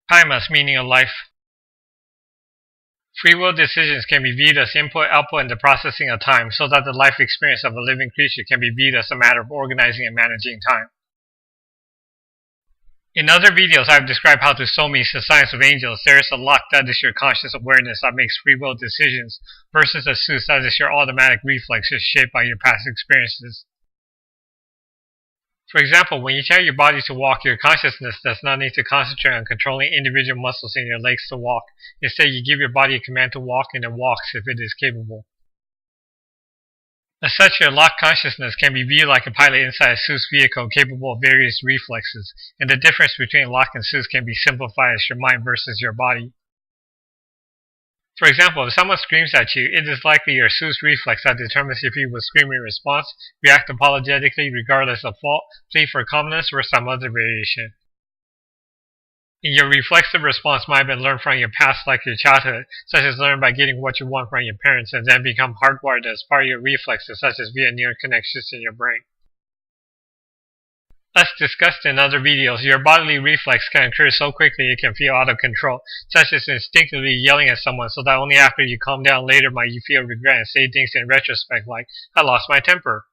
Time as meaning of life. Free will decisions can be viewed as input, output, and the processing of time, so that the life experience of a living creature can be viewed as a matter of organizing and managing time. In other videos, I have described how to Somis, the science of angels, there is a lock that is your conscious awareness that makes free will decisions, versus a Sus that is your automatic reflexes shaped by your past experiences. For example, when you tell your body to walk, your consciousness does not need to concentrate on controlling individual muscles in your legs to walk. Instead, you give your body a command to walk, and it walks if it is capable. As such, your locked consciousness can be viewed like a pilot inside a Sus vehicle capable of various reflexes, and the difference between lock and Sus can be simplified as your mind versus your body. For example, if someone screams at you, it is likely your Sus reflex that determines if you will scream in response, react apologetically regardless of fault, plead for calmness, or some other variation. And your reflexive response might have been learned from your past, like your childhood, such as learned by getting what you want from your parents, and then become hardwired as part of your reflexes, such as via neural connections in your brain. As discussed in other videos, your bodily reflex can occur so quickly it can feel out of control, such as instinctively yelling at someone so that only after you calm down later might you feel regret and say things in retrospect like, "I lost my temper."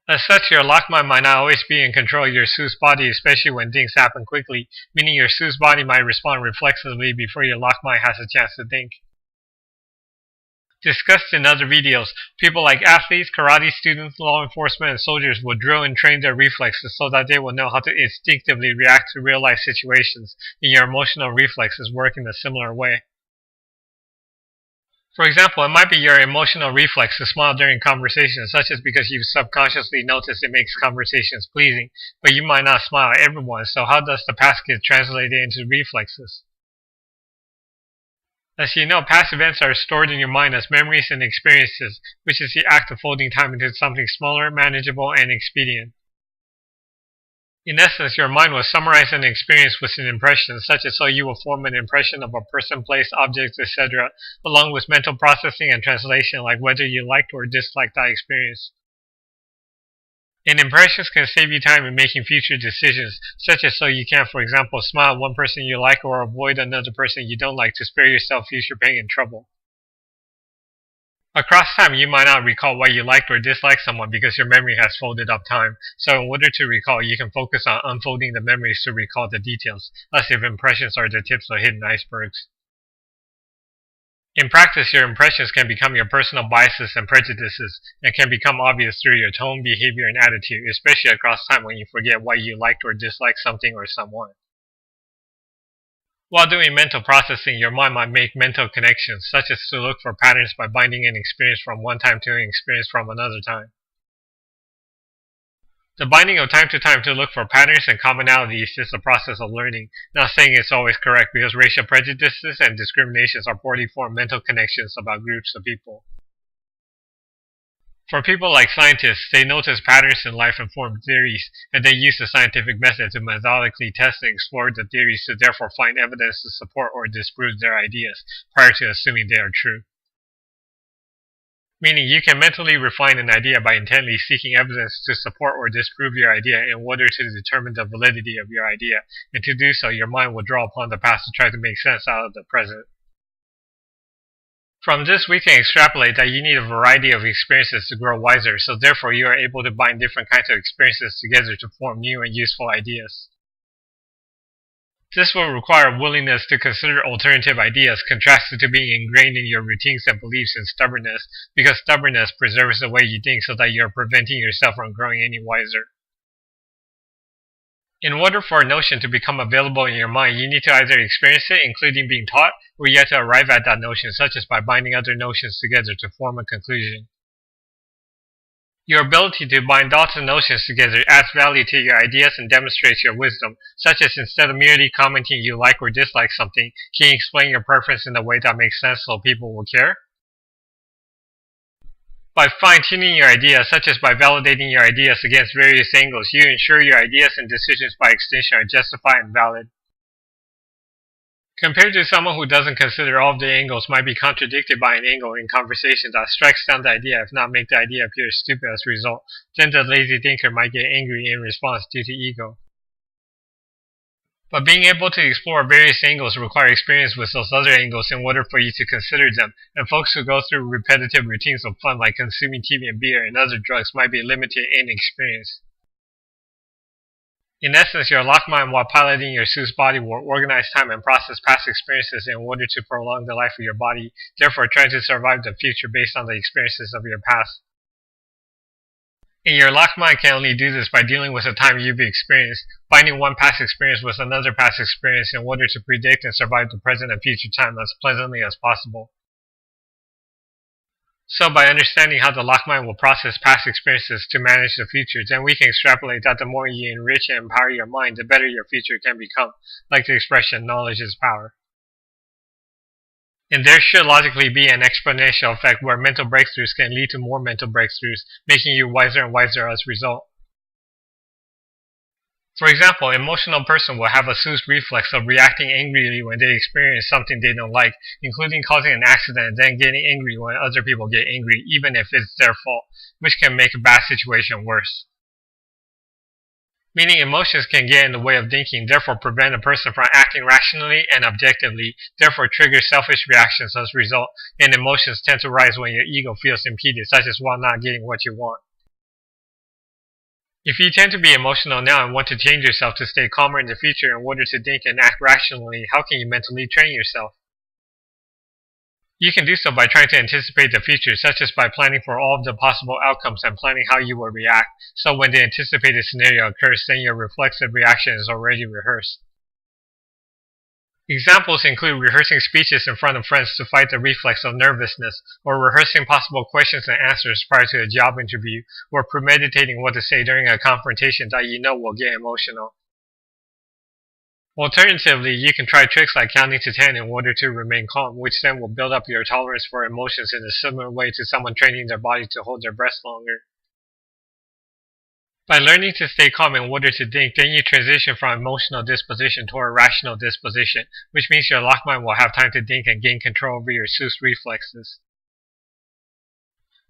As such, your locked mind might not always be in control of your Sus body, especially when things happen quickly, meaning your Sus body might respond reflexively before your locked mind has a chance to think. Discussed in other videos, people like athletes, karate students, law enforcement, and soldiers will drill and train their reflexes so that they will know how to instinctively react to real-life situations, and your emotional reflexes work in a similar way. For example, it might be your emotional reflex to smile during conversations, such as because you subconsciously notice it makes conversations pleasing, but you might not smile at everyone, so how does the past get translated into reflexes? As you know, past events are stored in your mind as memories and experiences, which is the act of folding time into something smaller, manageable, and expedient. In essence, your mind will summarize an experience with an impression, such as so you will form an impression of a person, place, objects, etc., along with mental processing and translation, like whether you liked or disliked that experience. And impressions can save you time in making future decisions, such as so you can, for example, smile at one person you like or avoid another person you don't like to spare yourself future pain and trouble. Across time, you might not recall why you liked or disliked someone because your memory has folded up time, so in order to recall, you can focus on unfolding the memories to recall the details, as if impressions are the tips of hidden icebergs. In practice, your impressions can become your personal biases and prejudices, and can become obvious through your tone, behavior, and attitude, especially across time when you forget why you liked or disliked something or someone. While doing mental processing, your mind might make mental connections, such as to look for patterns by binding an experience from one time to an experience from another time. The binding of time to look for patterns and commonalities is a process of learning, not saying it's always correct because racial prejudices and discriminations are poorly formed mental connections about groups of people. For people like scientists, they notice patterns in life and form theories, and they use the scientific method to methodically test and explore the theories to therefore find evidence to support or disprove their ideas, prior to assuming they are true. Meaning you can mentally refine an idea by intently seeking evidence to support or disprove your idea in order to determine the validity of your idea, and to do so your mind will draw upon the past to try to make sense out of the present. From this we can extrapolate that you need a variety of experiences to grow wiser, so therefore you are able to bind different kinds of experiences together to form new and useful ideas. This will require a willingness to consider alternative ideas, contrasted to being ingrained in your routines and beliefs, and stubbornness, because stubbornness preserves the way you think so that you are preventing yourself from growing any wiser. In order for a notion to become available in your mind, you need to either experience it, including being taught, or you have to arrive at that notion, such as by binding other notions together to form a conclusion. Your ability to bind thoughts and notions together adds value to your ideas and demonstrates your wisdom, such as instead of merely commenting you like or dislike something, can you explain your preference in a way that makes sense so people will care? By fine-tuning your ideas, such as by validating your ideas against various angles, you ensure your ideas and decisions by extension are justified and valid. Compared to someone who doesn't consider all of the angles might be contradicted by an angle in conversation that strikes down the idea if not make the idea appear stupid as a result, then the lazy thinker might get angry in response due to ego. But being able to explore various angles require experience with those other angles in order for you to consider them, and folks who go through repetitive routines of fun like consuming TV and beer and other drugs might be limited in experience. In essence, your locked mind while piloting your suit's body will organize time and process past experiences in order to prolong the life of your body, therefore trying to survive the future based on the experiences of your past. And your locked mind can only do this by dealing with the time you've experienced, binding one past experience with another past experience in order to predict and survive the present and future time as pleasantly as possible. So by understanding how the locked mind will process past experiences to manage the future, then we can extrapolate that the more you enrich and empower your mind, the better your future can become, like the expression, knowledge is power. And there should logically be an exponential effect where mental breakthroughs can lead to more mental breakthroughs, making you wiser and wiser as a result. For example, an emotional person will have a Seuss reflex of reacting angrily when they experience something they don't like, including causing an accident and then getting angry when other people get angry, even if it's their fault, which can make a bad situation worse. Meaning emotions can get in the way of thinking, therefore prevent a person from acting rationally and objectively, therefore trigger selfish reactions as a result, and emotions tend to rise when your ego feels impeded, such as while not getting what you want. If you tend to be emotional now and want to change yourself to stay calmer in the future in order to think and act rationally, how can you mentally train yourself? You can do so by trying to anticipate the future, such as by planning for all of the possible outcomes and planning how you will react, so when the anticipated scenario occurs, then your reflexive reaction is already rehearsed. Examples include rehearsing speeches in front of friends to fight the reflex of nervousness, or rehearsing possible questions and answers prior to a job interview, or premeditating what to say during a confrontation that you know will get emotional. Alternatively, you can try tricks like counting to 10 in order to remain calm, which then will build up your tolerance for emotions in a similar way to someone training their body to hold their breath longer. By learning to stay calm in order to think, then you transition from emotional disposition toward a rational disposition, which means your locked mind will have time to think and gain control over your Seuss reflexes.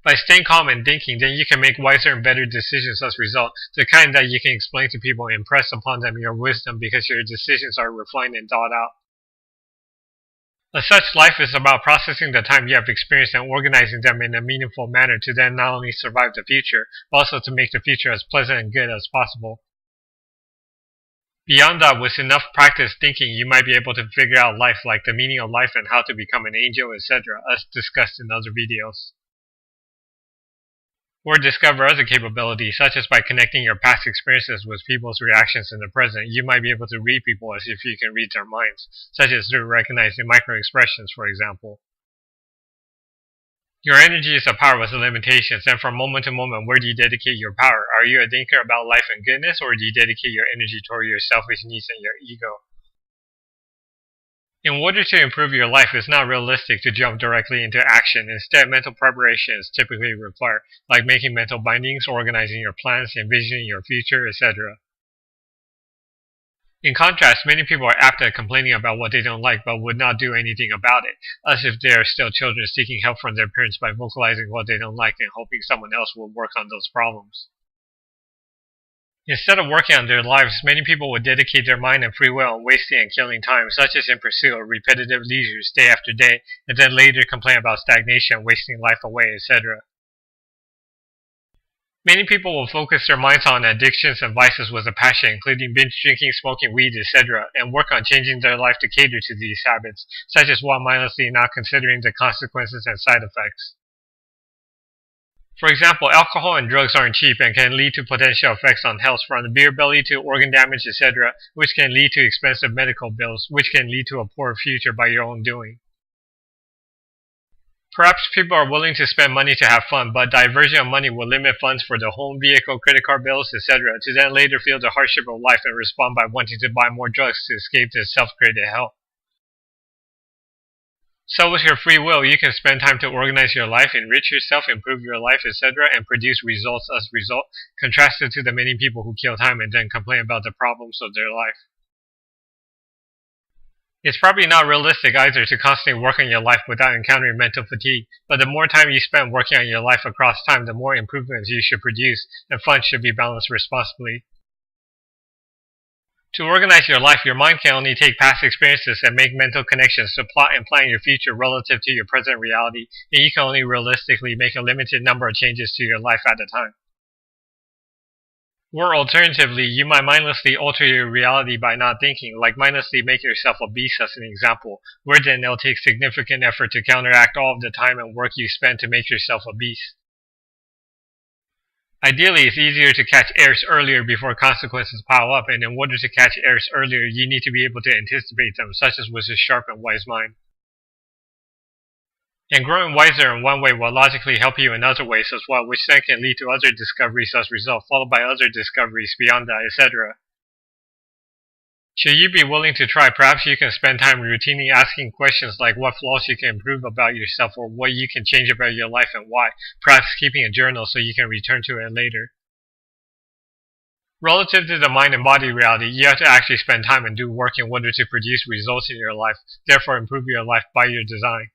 By staying calm and thinking, then you can make wiser and better decisions as a result, the kind that you can explain to people and impress upon them your wisdom because your decisions are refined and thought out. As such, life is about processing the time you have experienced and organizing them in a meaningful manner to then not only survive the future, but also to make the future as pleasant and good as possible. Beyond that, with enough practice thinking, you might be able to figure out life, like the meaning of life and how to become an angel, etc., as discussed in other videos. Or discover other capabilities, such as by connecting your past experiences with people's reactions in the present. You might be able to read people as if you can read their minds, such as through recognizing micro-expressions, for example. Your energy is a power with limitations, and from moment to moment, where do you dedicate your power? Are you a thinker about life and goodness, or do you dedicate your energy toward your selfish needs and your ego? In order to improve your life, it's not realistic to jump directly into action. Instead, mental preparation is typically required, like making mental bindings, organizing your plans, envisioning your future, etc. In contrast, many people are apt at complaining about what they don't like but would not do anything about it, as if they are still children seeking help from their parents by vocalizing what they don't like and hoping someone else will work on those problems. Instead of working on their lives, many people would dedicate their mind and free will on wasting and killing time, such as in pursuit of repetitive leisures day after day, and then later complain about stagnation, wasting life away, etc. Many people will focus their minds on addictions and vices with a passion, including binge drinking, smoking weed, etc., and work on changing their life to cater to these habits, such as while mindlessly not considering the consequences and side effects. For example, alcohol and drugs aren't cheap and can lead to potential effects on health, from the beer belly to organ damage, etc., which can lead to expensive medical bills, which can lead to a poor future by your own doing. Perhaps people are willing to spend money to have fun, but diversion of money will limit funds for the home, vehicle, credit card bills, etc., to then later feel the hardship of life and respond by wanting to buy more drugs to escape their self-created hell. So with your free will, you can spend time to organize your life, enrich yourself, improve your life, etc., and produce results as a result, contrasted to the many people who kill time and then complain about the problems of their life. It's probably not realistic either to constantly work on your life without encountering mental fatigue, but the more time you spend working on your life across time, the more improvements you should produce, and funds should be balanced responsibly. To organize your life, your mind can only take past experiences and make mental connections to plot and plan your future relative to your present reality, and you can only realistically make a limited number of changes to your life at a time. Or alternatively, you might mindlessly alter your reality by not thinking, like mindlessly make yourself obese as an example, where then it'll take significant effort to counteract all of the time and work you spend to make yourself obese. Ideally, it's easier to catch errors earlier before consequences pile up, and in order to catch errors earlier, you need to be able to anticipate them, such as with a sharp and wise mind. And growing wiser in one way will logically help you in other ways as well, which then can lead to other discoveries as a result, followed by other discoveries beyond that, etc. Should you be willing to try, perhaps you can spend time routinely asking questions like what flaws you can improve about yourself or what you can change about your life and why, perhaps keeping a journal so you can return to it later. Relative to the mind and body reality, you have to actually spend time and do work in order to produce results in your life, therefore improve your life by your design.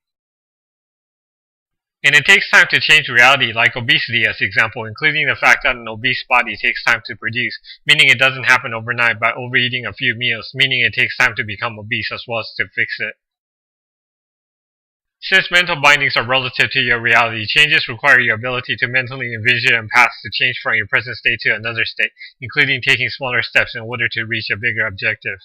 And it takes time to change reality, like obesity as example, including the fact that an obese body takes time to produce, meaning it doesn't happen overnight by overeating a few meals, meaning it takes time to become obese as well as to fix it. Since mental bindings are relative to your reality, changes require your ability to mentally envision a path to change from your present state to another state, including taking smaller steps in order to reach a bigger objective.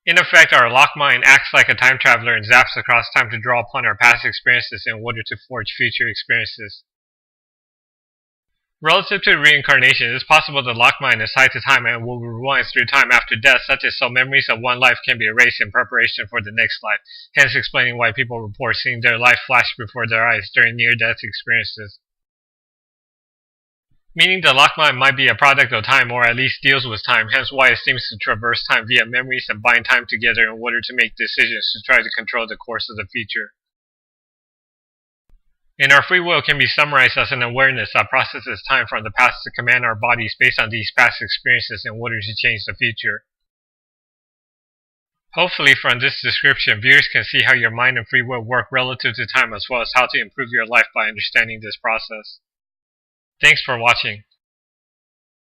In effect, our locked mind acts like a time traveler and zaps across time to draw upon our past experiences in order to forge future experiences. Relative to reincarnation, it is possible the locked mind is tied to time and will rewind through time after death, such as so memories of one life can be erased in preparation for the next life, hence explaining why people report seeing their life flash before their eyes during near-death experiences. Meaning the locked mind might be a product of time or at least deals with time, hence why it seems to traverse time via memories and bind time together in order to make decisions to try to control the course of the future. And our free will can be summarized as an awareness that processes time from the past to command our bodies based on these past experiences in order to change the future. Hopefully from this description, viewers can see how your mind and free will work relative to time as well as how to improve your life by understanding this process. Thanks for watching.